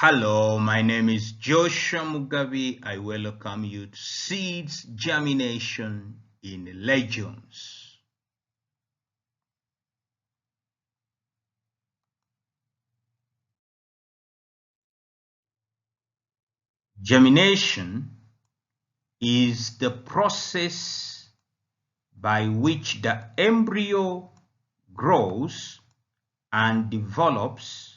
Hello, my name is Joshua Mugabe. I welcome you to Seeds Germination in Legumes. Germination is the process by which the embryo grows and develops,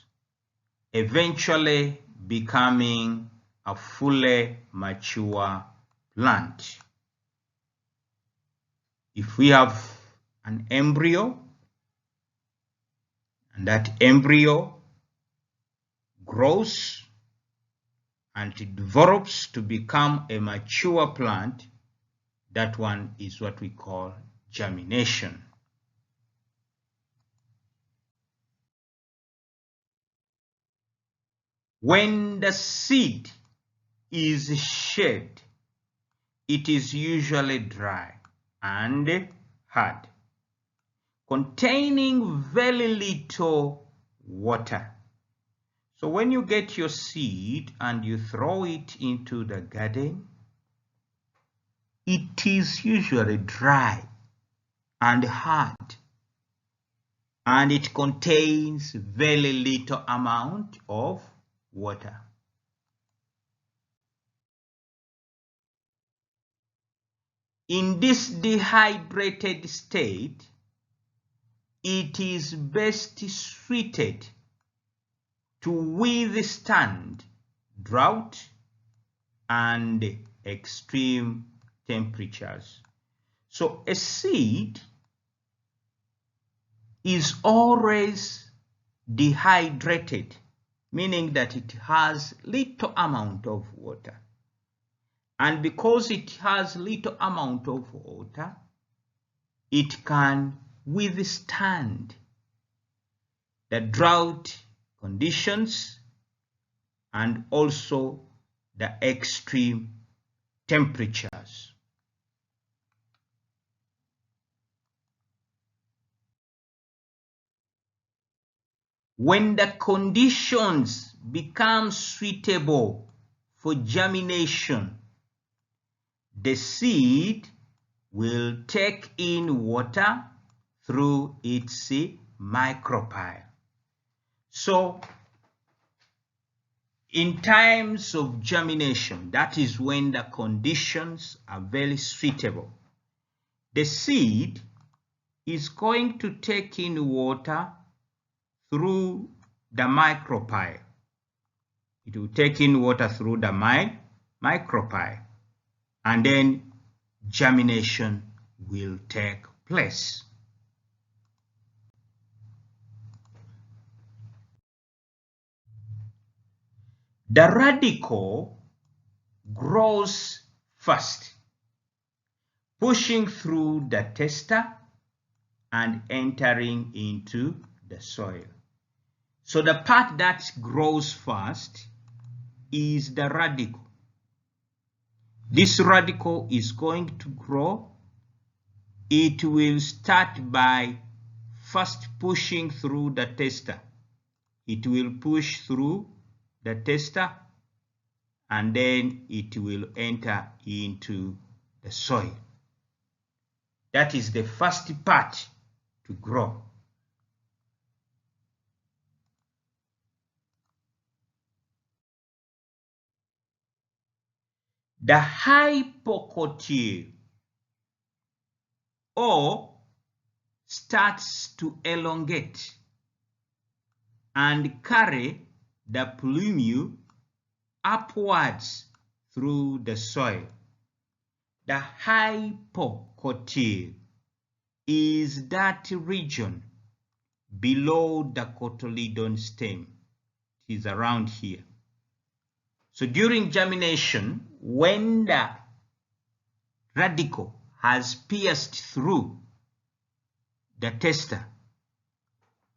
eventually becoming a fully mature plant. If we have an embryo and that embryo grows and it develops to become a mature plant, that one is what we call germination. When the seed is shed, it is usually dry and hard, containing very little water. So when you get your seed and you throw it into the garden, it is usually dry and hard, and it contains very little amount of water. In this dehydrated state, it is best suited to withstand drought and extreme temperatures. So a seed is always dehydrated, meaning that it has little amount of water. And because it has little amount of water, it can withstand the drought conditions and also the extreme temperatures. When the conditions become suitable for germination, the seed will take in water through its micropyle. So in times of germination, that is when the conditions are very suitable, the seed is going to take in water through the micropyle. It will take in water through the micropyle, and then germination will take place. The radicle grows first, pushing through the tester and entering into the soil. So the part that grows first is the radicle. This radicle is going to grow. It will start by first pushing through the tester. It will push through the tester and then it will enter into the soil. That is the first part to grow. The hypocotyl or starts to elongate and carry the plumule upwards through the soil. The hypocotyl is that region below the cotyledon stem. It is around here. So during germination, when the radicle has pierced through the tester,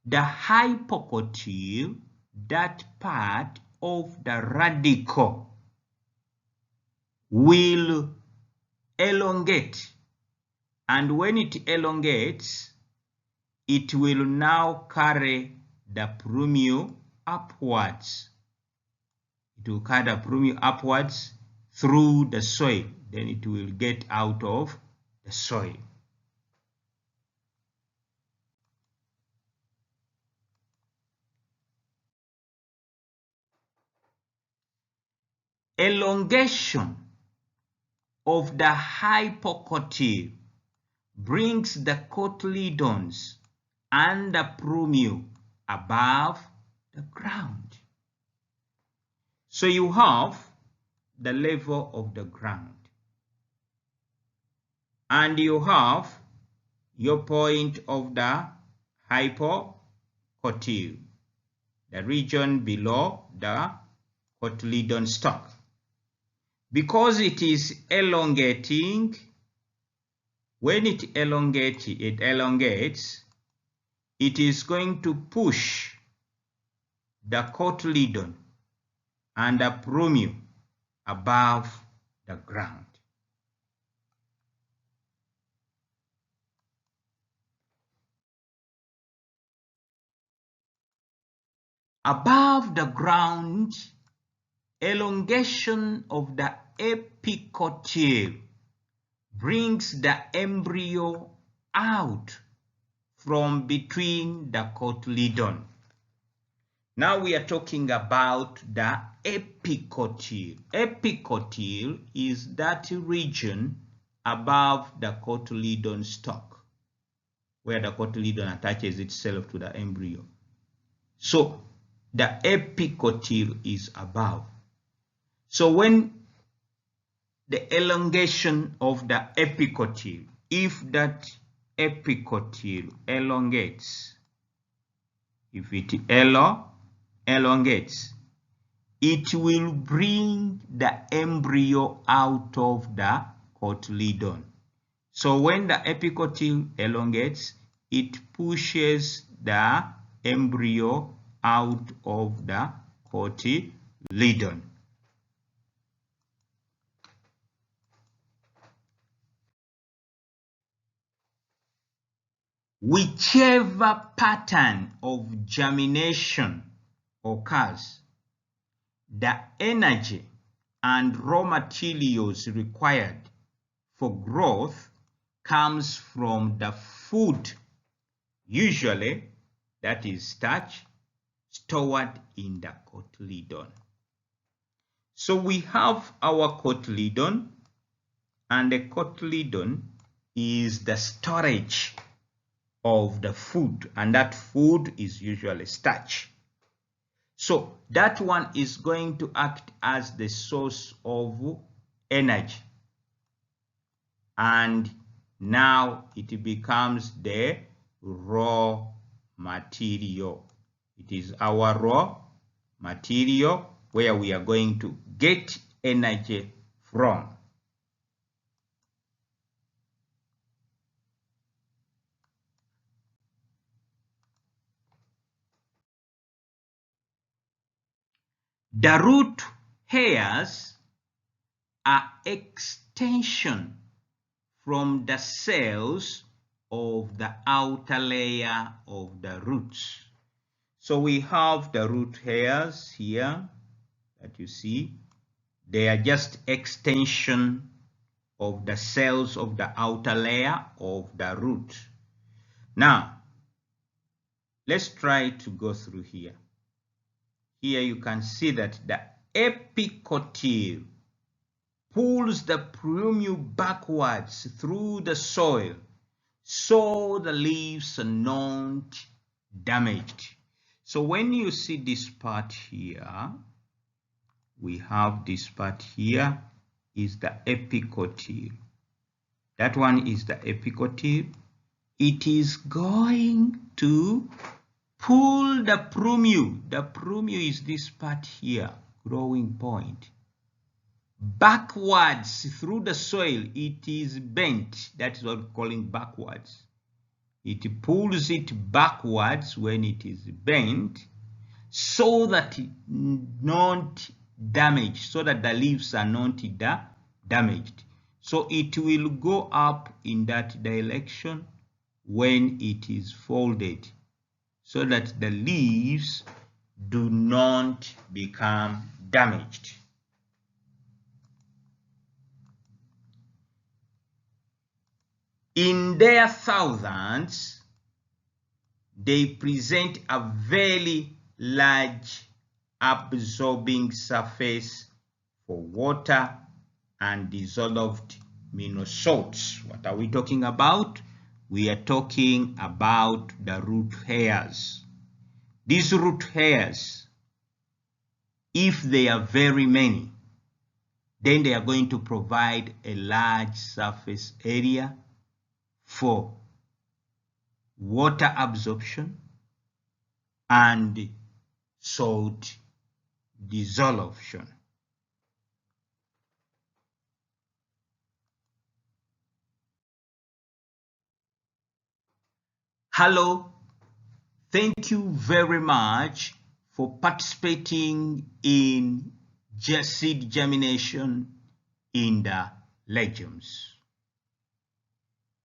the hypocotyl, that part of the radicle, will elongate, and when it elongates, it will now carry the plumule upwards It will carry the plumule upwards through the soil. Then it will get out of the soil. Elongation of the hypocotyl brings the cotyledons and the plumule above the ground. So you have the level of the ground, and you have your point of the hypocotyl, the region below the cotyledon stalk. Because it is elongating, when it elongates, it is going to push the cotyledon and the plumule above the ground. Above the ground, elongation of the epicotyl brings the embryo out from between the cotyledon. Now we are talking about the epicotyl. Epicotyl is that region above the cotyledon stalk, where the cotyledon attaches itself to the embryo. So the epicotyl is above. So when the elongation of the epicotyl, if that epicotyl elongates, if it elongates, it will bring the embryo out of the cotyledon. So when the epicotyl elongates, it pushes the embryo out of the cotyledon. Whichever pattern of germination occurs, the energy and raw materials required for growth comes from the food, usually that is starch, stored in the cotyledon. So we have our cotyledon, and the cotyledon is the storage of the food, and that food is usually starch. So that one is going to act as the source of energy, and now it becomes the raw material. It is our raw material where we are going to get energy from. The root hairs are extension from the cells of the outer layer of the roots. So we have the root hairs here that you see. They are just extension of the cells of the outer layer of the root. Now, let's try to go through here. Here you can see that the epicotyl pulls the plumule backwards through the soil, so the leaves are not damaged. So when you see this part here, we have this part here is the epicotyl. That one is the epicotyl. It is going to pull the plumule. The plumule is this part here, growing point. Backwards through the soil, it is bent. That is what we're calling backwards. It pulls it backwards when it is bent, so that it not damaged, so that the leaves are not damaged. So it will go up in that direction when it is folded, so that the leaves do not become damaged. In their thousands, they present a very large absorbing surface for water and dissolved mineral salts. What are we talking about? We are talking about the root hairs. These root hairs, if they are very many, then they are going to provide a large surface area for water absorption and salt dissolution. Hello, thank you very much for participating in seed germination in the legumes.